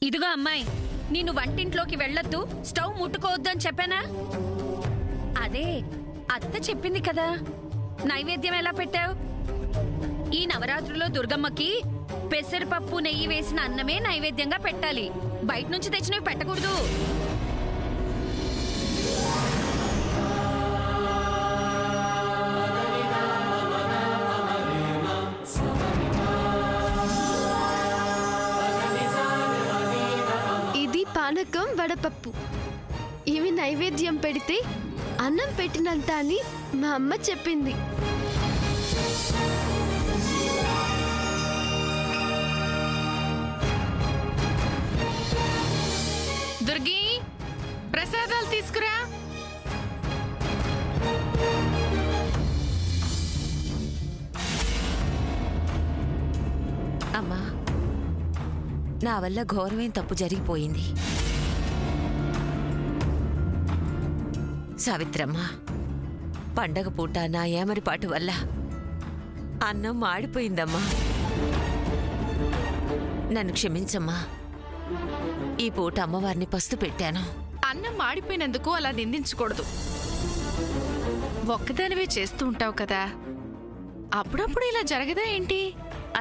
ఇదిగో అమ్మాయి, నిన్ను వంటింట్లోకి వెళ్ళొద్దు, స్టవ్ ముట్టుకోవద్దు అని చెప్పానా? అదే అత్త చెప్పింది కదా. నైవేద్యం ఎలా పెట్టావు? ఈ నవరాత్రుల్లో దుర్గమ్మకి పెసరపప్పు నెయ్యి వేసిన అన్నమే నైవేద్యంగా పెట్టాలి. బయట నుంచి తెచ్చినవి పెట్టకూడదు. ఇది పానకం, వడపప్పు. ఇవి నైవేద్యం పెడితే అన్నం పెట్టినంత అని మా అమ్మ చెప్పింది. దుర్గి, ప్రసాదాలు తీసుకురా. అమ్మా, నా వల్ల ఘోరమైన తప్పు జరిగిపోయింది. సావిత్రమ్మ, పండగ పూట నా ఏమరిపాటు వల్ల అన్నం మాడిపోయిందమ్మా. నన్ను క్షమించమ్మా. ఈ పూట అమ్మవారిని పస్తు పెట్టాను. అన్నం మాడిపోయినందుకు అలా నిందించకూడదు. ఒక్కదానివే చేస్తూ ఉంటావు కదా, అప్పుడప్పుడు ఇలా జరగదా ఏంటి?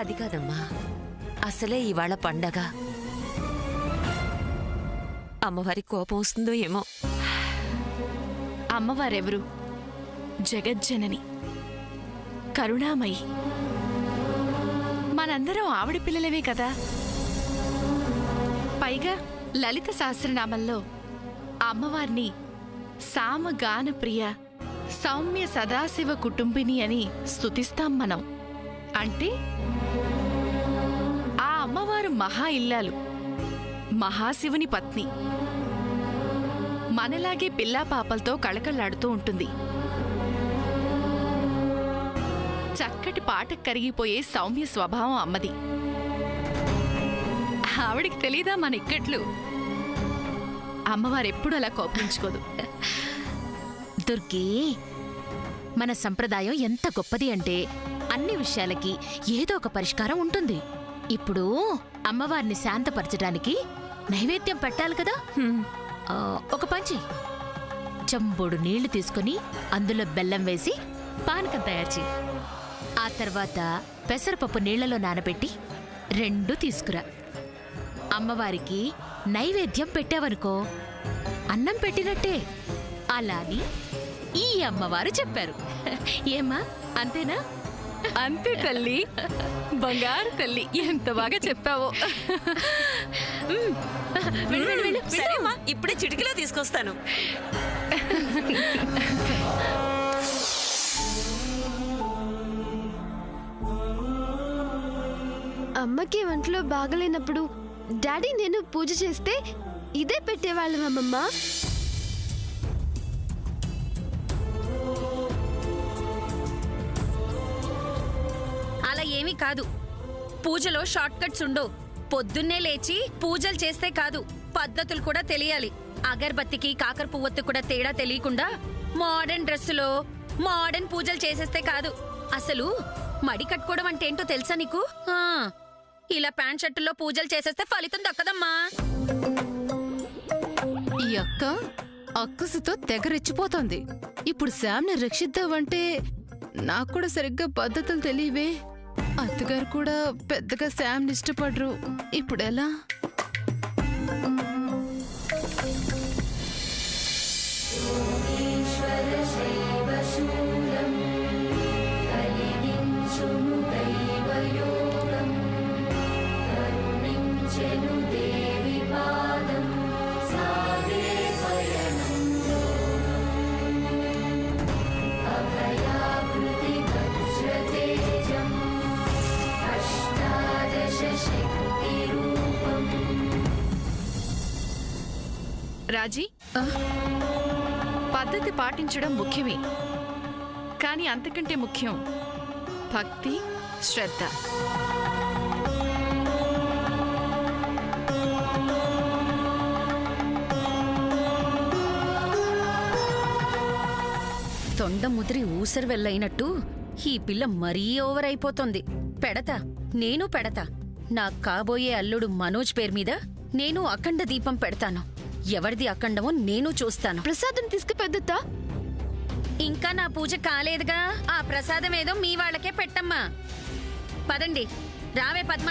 అది కాదమ్మా, అసలే ఇవాళ పండగ. అమ్మవారి కోపం వస్తుందో ఏమో. అమ్మవారెవరు? జగజ్జనని, కరుణామయి. మనందరం ఆవిడ పిల్లలవే కదా. పైగా లలిత సహస్రనామంలో అమ్మవారిని సామగాన ప్రియ సౌమ్య సదాశివ కుటుంబిని అని స్తుతిస్తాం మనం. అంటే ఆ అమ్మవారు మహా ఇల్లాలు, మహాశివుని పత్ని. మనలాగే పిల్లా పాపలతో కళకళలాడుతూ ఉంటుంది. చక్కటి పాట కరిగిపోయే సౌమ్య స్వభావం అమ్మది. ఆవిడికి తెలీదా మన ఇక్కట్లు? అమ్మవారెప్పుడు అలా కోపించుకోదు. దుర్గి, మన సంప్రదాయం ఎంత గొప్పది అంటే అన్ని విషయాలకి ఏదో ఒక పరిష్కారం ఉంటుంది. ఇప్పుడు అమ్మవారిని శాంతపరచడానికి నైవేద్యం పెట్టాలి కదా. ఒక పంచి చెంబుడు నీళ్లు తీసుకుని అందులో బెల్లం వేసి పానకం తయారు చేయి. ఆ తర్వాత పెసరపప్పు నీళ్లలో నానబెట్టి 2 తీసుకురా. అమ్మవారికి నైవేద్యం పెట్టావనుకో అన్నం పెట్టినట్టే. అలాని ఈ అమ్మవారు చెప్పారు. ఏమ్మా, అంతేనా? అంతే తల్లి, బంగారు తల్లి, ఎంత బాగా చెప్పావో. సరేమ్మా, ఇప్పుడే చిటికలో తీసుకొస్తాను. అమ్మకి ఒంట్లో బాగలేనప్పుడు డాడీ నేను పూజ చేస్తే ఇదే పెట్టేవాళ్ళం అమ్మమ్మ. అలా ఏమీ కాదు. పూజలో షార్ట్ కట్స్ ఉండవు. పొద్దున్నే లేచి పూజలు చేస్తే కాదు, పద్ధతులు కూడా తెలియాలి. అగర్బత్తికి కాకర పువ్వొత్తు కూడా తేడా తెలియకుండా మోడర్న్ డ్రెస్సులో మోడర్న్ పూజలు చేసేస్తే కాదు. అసలు మడి కట్టుకోవడం అంటే ఏంటో తెలుసా నీకు? ఇలా ప్యాంట్ షర్టుల్లో పూజలు చేసేస్తే ఫలితం దక్కదమ్మా. ఈ అక్క అక్కసుతో తెగరెచ్చిపోతోంది. ఇప్పుడు శామ్ని రక్షిద్దామంటే నాకు కూడా సరిగ్గా పద్ధతులు తెలియవే. అత్తగారు కూడా పెద్దగా శామ్ని ఇష్టపడరు. ఇప్పుడెలా? రాజీ, పద్ధతి పాటించడం ముఖ్యమే, కానీ అంతకంటే ముఖ్యం భక్తి, శ్రద్ధ. తొండ ముదిరి ఊసరి వెళ్ళయినట్టు ఈ పిల్ల మరీ ఓవర్ అయిపోతుంది. పెడతా, నేను పెడతా. నా కాబోయే అల్లుడు మనోజ్ పేరు మీద నేను అఖండ దీపం పెడతాను. ఎవరిది అఖండమో నేను చూస్తాను. ప్రసాదం తీసుకుపెద్దత. ఇంకా నా పూజ కాలేదుగా. ఆ ప్రసాదం ఏదో మీ వాళ్ళకే పెట్టమ్మా. పదండి, రావే పద్మ.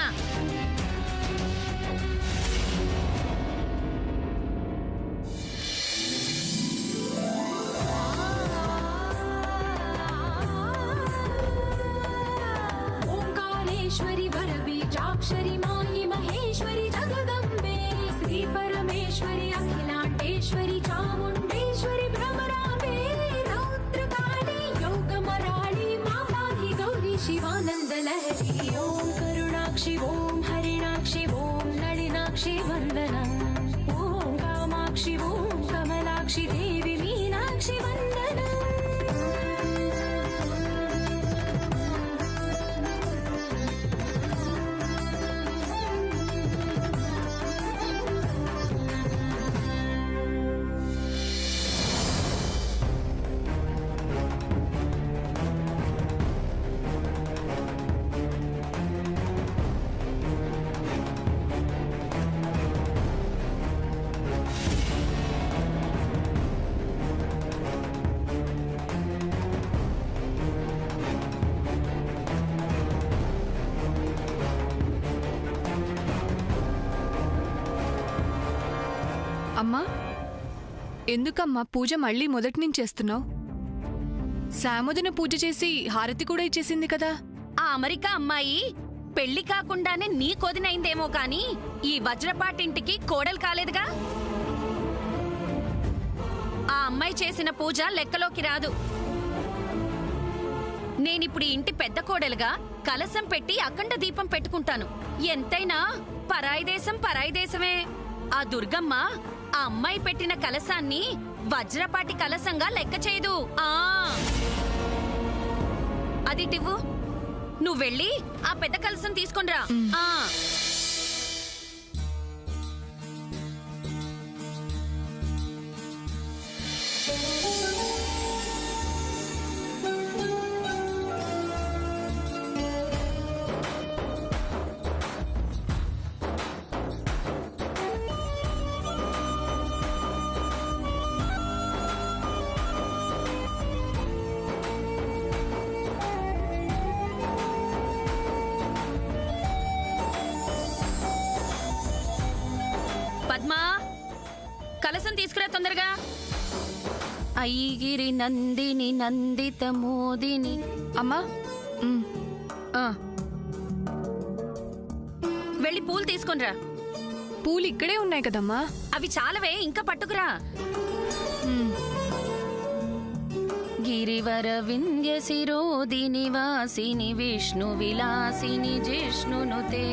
ओंकारेश्वरी वरबीजाक्षरी माहि महेश्वरी जगदम्बे श्री परमेश्वरी अखिलांडेश्वरी चामुंडेश्वरी भ्रमरांबे रौद्रकाली योगमराळी मामाहि गौरी शिवानंद लहरी ओम करुणाक्षी ओम हरिणाक्षी ओम नलिनाक्षी वंदनम् ओम कामाक्षी ओम कमलाक्षी देवी मीनाक्षी वंदनम्. అమ్మా, ఎందుకమ్మా పూజ మళ్ళీ మొదటి నుంచి చేస్తున్నావు? సామోదిన పూజ చేసి హారతి కూడా ఇచ్చేసింది కదా. ఆ అమెరికా అమ్మాయి పెళ్లి కాకుండానే నీ కొదినైందేమో కాని ఈ వజ్రపాటింటికి కోడలు కాలేదుగా. ఆ అమ్మాయి చేసిన పూజ లెక్కలోకి రాదు. నేనిప్పుడు ఇంటి పెద్ద కోడలుగా కలసం పెట్టి అఖండ దీపం పెట్టుకుంటాను. ఎంతైనా పరాయి దేశం పరాయి దేశమే. ఆ దుర్గమ్మ ఆ అమ్మాయి పెట్టిన కలసాన్ని వజ్రపాటి కలసంగా లెక్క చేయదు. అదిటివ్వు. నువ్వు వెళ్ళి ఆ పెద్ద కలసం తీసుకొనిరా. పద్మా, కలసం తీసుకురా తొందరగా. ఐగిరి నందిని నందిత మోదిని. అమ్మా, వెళ్ళి పూలు తీసుకొనిరా. పూలు ఇక్కడే ఉన్నాయి కదమ్మా. అవి చాలవే, ఇంకా పట్టుకురా. గిరివర వింధ్య శిరోదిని వాసిని విష్ణు విలాసిని జిష్ణునుతే.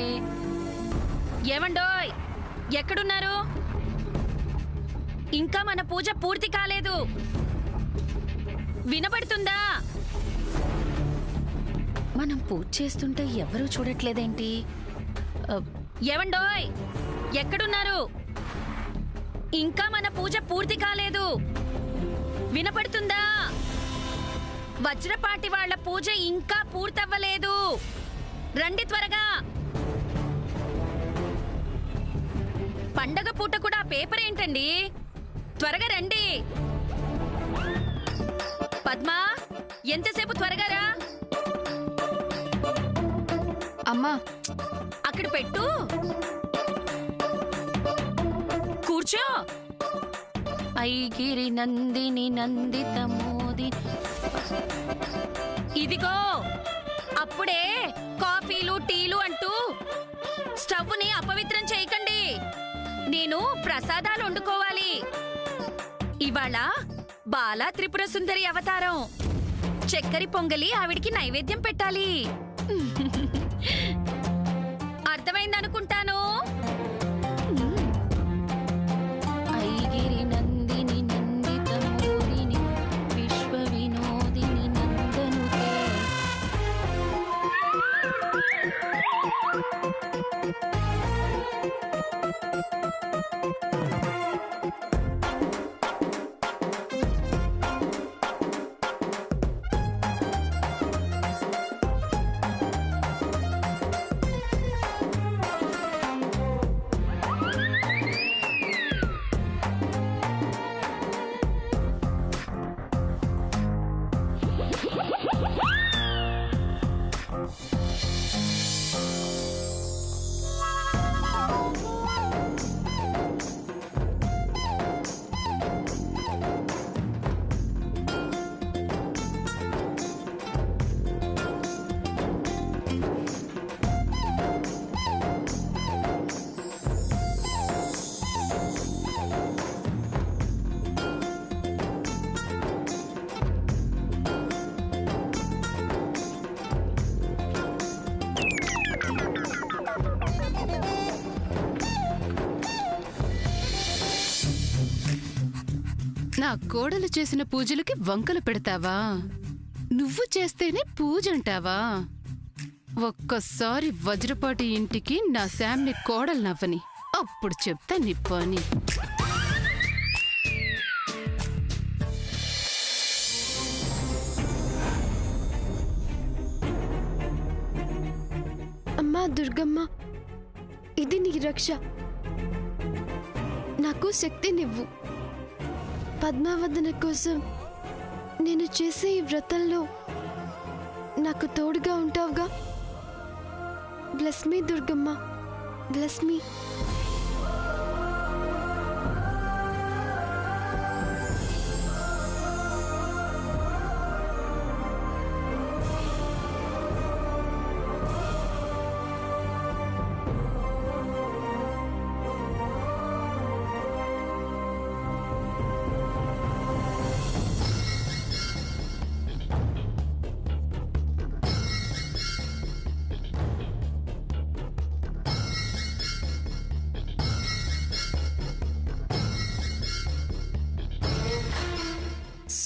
ఏమండోయ్, ఎక్కడున్నారు? ఇంకా మన పూజ పూర్తి కాలేదు. వినపడుతుందా? మనం పూజ చేస్తుంటే ఎవరూ చూడట్లేదేంటి? ఏమండోయ్, ఎక్కడున్నారు? ఇంకా మన పూజ పూర్తి కాలేదు. వినపడుతుందా? వజ్రపాటి వాళ్ళ పూజ ఇంకా పూర్తవ్వలేదు. రండి త్వరగా. పండగ పూట కూడా పేపర్ ఏంటండి? త్వరగా రండి. పద్మా, ఎంతసేపు? త్వరగా రా. అమ్మా, అక్కడ పెట్టు. కూర్చో. ఐగిరి నందిని నందిత మోది. ఇదిగో, అప్పుడే కాఫీలు టీలు అంటూ స్టవ్ని అపవిత్రం చేయకండి. నేను ప్రసాదాలు వండుకోవాలి. ఇవాళ బాలా త్రిపుర సుందరి అవతారం. చక్కెర పొంగలి ఆవిడికి నైవేద్యం పెట్టాలి. అర్థమైందనుకుంటాను. ఐగిరి నందిని నందిత మోదిని విశ్వ వినోదిని నందనుతే. నా కోడలు చేసిన పూజలకి వంకలు పెడతావా? నువ్వు చేస్తేనే పూజ అంటావా? ఒక్కసారి వజ్రపాటి ఇంటికి నా శామ్ని కోడలు నవ్వని, అప్పుడు చెప్తా నీ పని. అమ్మా దుర్గమ్మ, ఇది నీ రక్ష. నాకు శక్తినివ్వు. పద్మావదన కోసం నేను చేసే ఈ వ్రతంలో నాకు తోడుగా ఉంటావుగా. Bless me Durgamma, bless me.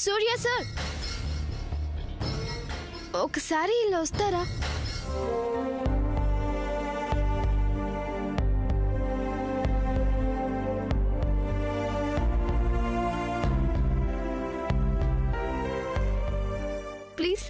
Surya sir, ఒకసారి ఇలా వస్తారా? ప్లీజ్.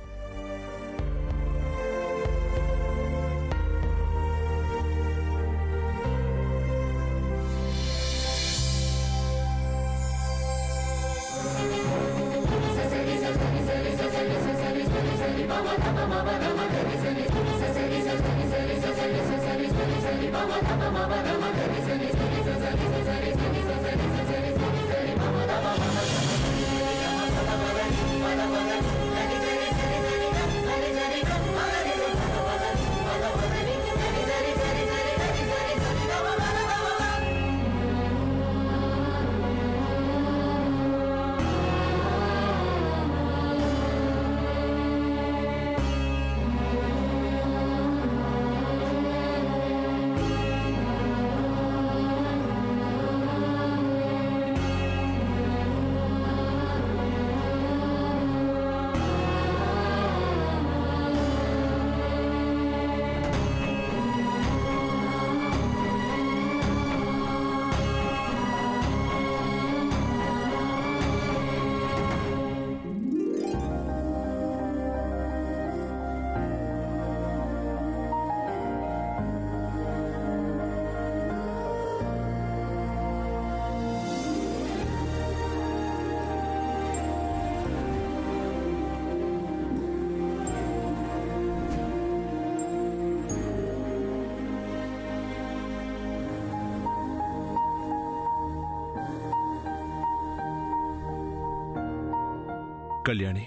కళ్యాణి,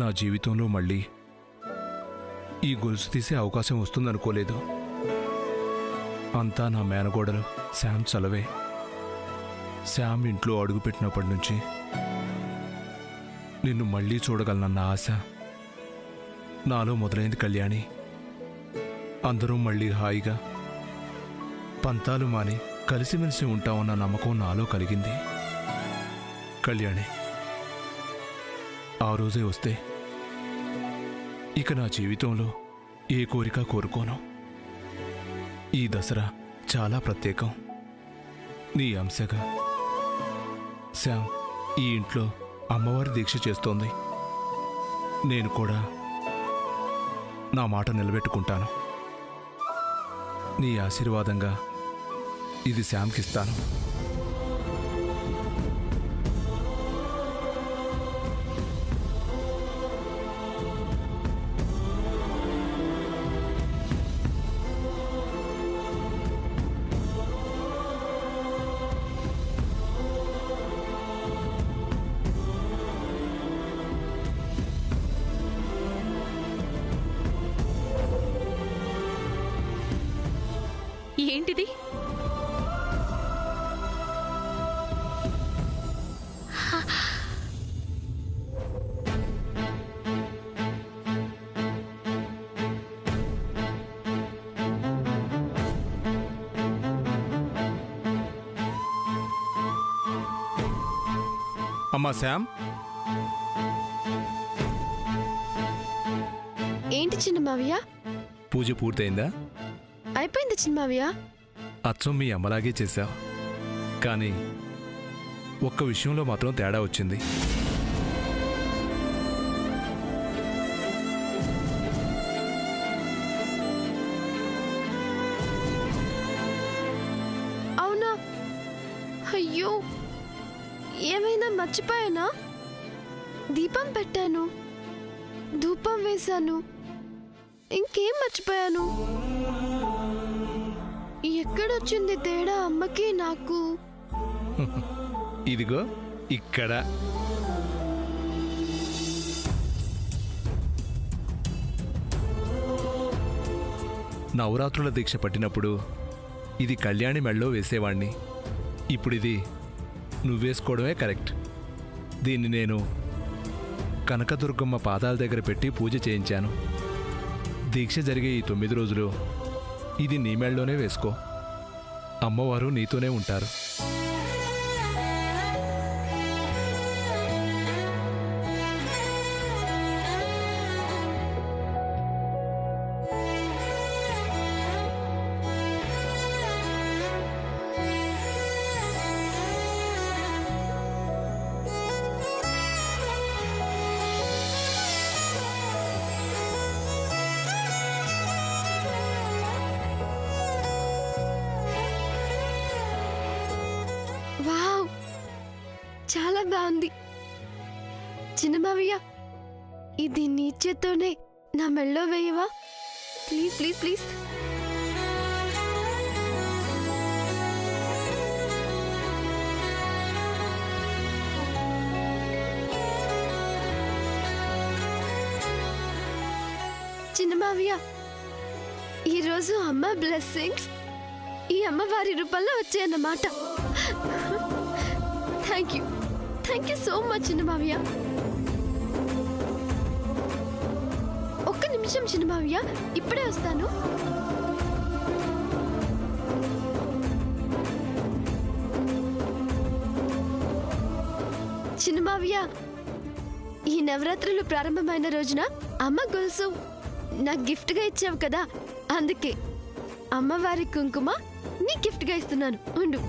నా జీవితంలో మళ్ళీ ఈ గొలుసు తీసే అవకాశం వస్తుందనుకోలేదు. అంతా నా మేనగోడలు శామ్ చలవే. శామ్ ఇంట్లో అడుగుపెట్టినప్పటి నుంచి నిన్ను మళ్ళీ చూడగలనన్న ఆశ నాలో మొదలైంది కళ్యాణి. అందరూ మళ్ళీ హాయిగా పంతాలు మాని కలిసిమెలిసి ఉంటామన్న నమ్మకం నాలో కలిగింది. కళ్యాణి, ఆ రోజే వస్తే ఇక నా జీవితంలో ఏ కోరిక కోరుకోను. ఈ దసరా చాలా ప్రత్యేకం. నీ అంశగా శామ్ ఈ ఇంట్లో అమ్మవారి దీక్ష చేస్తోంది. నేను కూడా నా మాట నిలబెట్టుకుంటాను. నీ ఆశీర్వాదంగా ఇది శామ్కిస్తాను. ఏంటిది? అమ్మా శ్యామ్, ఏంటి చిన్న మావయ్య? పూజ పూర్తయిందా? అయిపోయింది చిన్న మావయ్య. అచ్చం మీ అమ్మలాగే చేశావు, కానీ ఒక్క విషయంలో మాత్రం తేడా వచ్చింది. అవునా? అయ్యో, ఏమైనా మర్చిపోయానా? దీపం పెట్టాను, ధూపం వేశాను, ఇంకేం మర్చిపోయాను? ఎక్కడొచ్చింది తేడా అమ్మకి నాకు? ఇదిగో ఇక్కడ. నవరాత్రుల దీక్ష పట్టినప్పుడు ఇది కళ్యాణి మెళ్ళో వేసేవాణ్ణి. ఇప్పుడిది నువ్వేసుకోవడమే కరెక్ట్. దీన్ని నేను కనకదుర్గమ్మ పాదాల దగ్గర పెట్టి పూజ చేయించాను. దీక్ష జరిగే ఈ 9 రోజులు ఇది నీ మెళ్ళలోనే వేసుకో. అమ్మవారు నీతోనే ఉంటారు. వావ్, చాలా బాగుంది. చిన్న మావయ్య, ఇది నీ చేత్తోనే నా మెళ్ళో వేయవా? Please please please. చిన్న మావయ్య, ఈరోజు అమ్మ బ్లెస్సింగ్స్ ఈ అమ్మవారి రూపంలో వచ్చాయన్నమాట. థ్యాంక్ యూ సో మచ్ చిన్న మావయ్య. ఒక్క నిమిషం చిన్న మావయ్య, ఇప్పుడే వస్తాను. చిన్న మావయ్య, ఈ నవరాత్రులు ప్రారంభమైన రోజున అమ్మ గొలుసు నాకు గిఫ్ట్గా ఇచ్చావు కదా, అందుకే అమ్మవారి కుంకుమ నీ గిఫ్ట్గా ఇస్తున్నాను. ఉండు.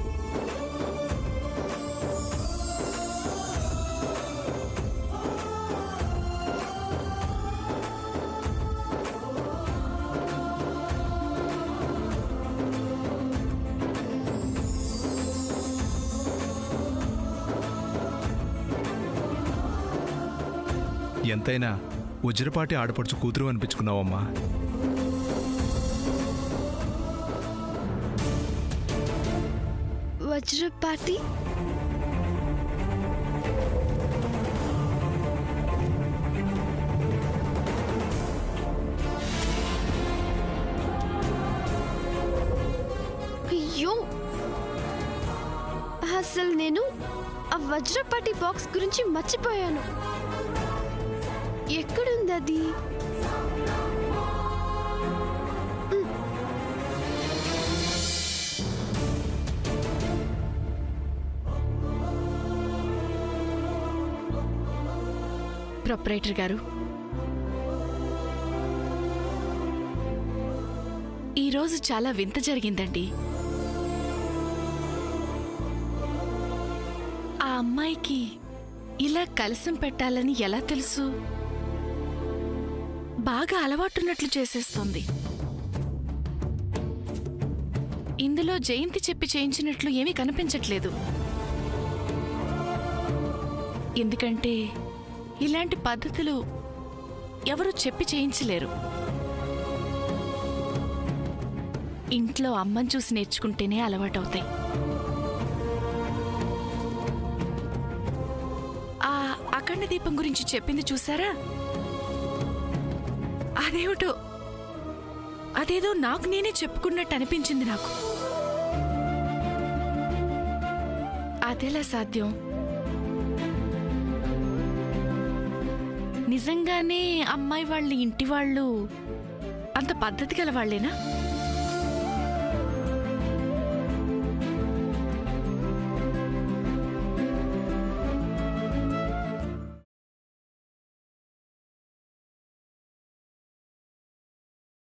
ఎంతైనా వజ్రపాటి ఆడపడుచు కూతురు అనిపించుకున్నావమ్మా. వజ్రపాటి? అయ్యో, అసలు నేను ఆ వజ్రపాటి బాక్స్ గురించి మర్చిపోయాను. ఎక్కడుంది అది? ప్రొపరేటర్ గారు, ఈరోజు చాలా వింత జరిగిందండి. ఆ అమ్మాయికి ఇలా కలసం పెట్టాలని ఎలా తెలుసు? బాగా అలవాటున్నట్లు చేసేస్తోంది. ఇందులో జయంతి చెప్పి చేయించినట్లు ఏమీ కనిపించట్లేదు. ఎందుకంటే ఇలాంటి పద్ధతులు ఎవరు చెప్పి చేయించలేరు. ఇంట్లో అమ్మని చూసి నేర్చుకుంటేనే అలవాటవుతాయి. ఆ అఖండ దీపం గురించి చెప్పింది చూసారా? అదేదో నాకు నేనే చెప్పుకున్నట్టు అనిపించింది నాకు. అదెలా సాధ్యం? నిజంగానే అమ్మాయి వాళ్ళ ఇంటి వాళ్ళు అంత పద్ధతి గల వాళ్ళేనా?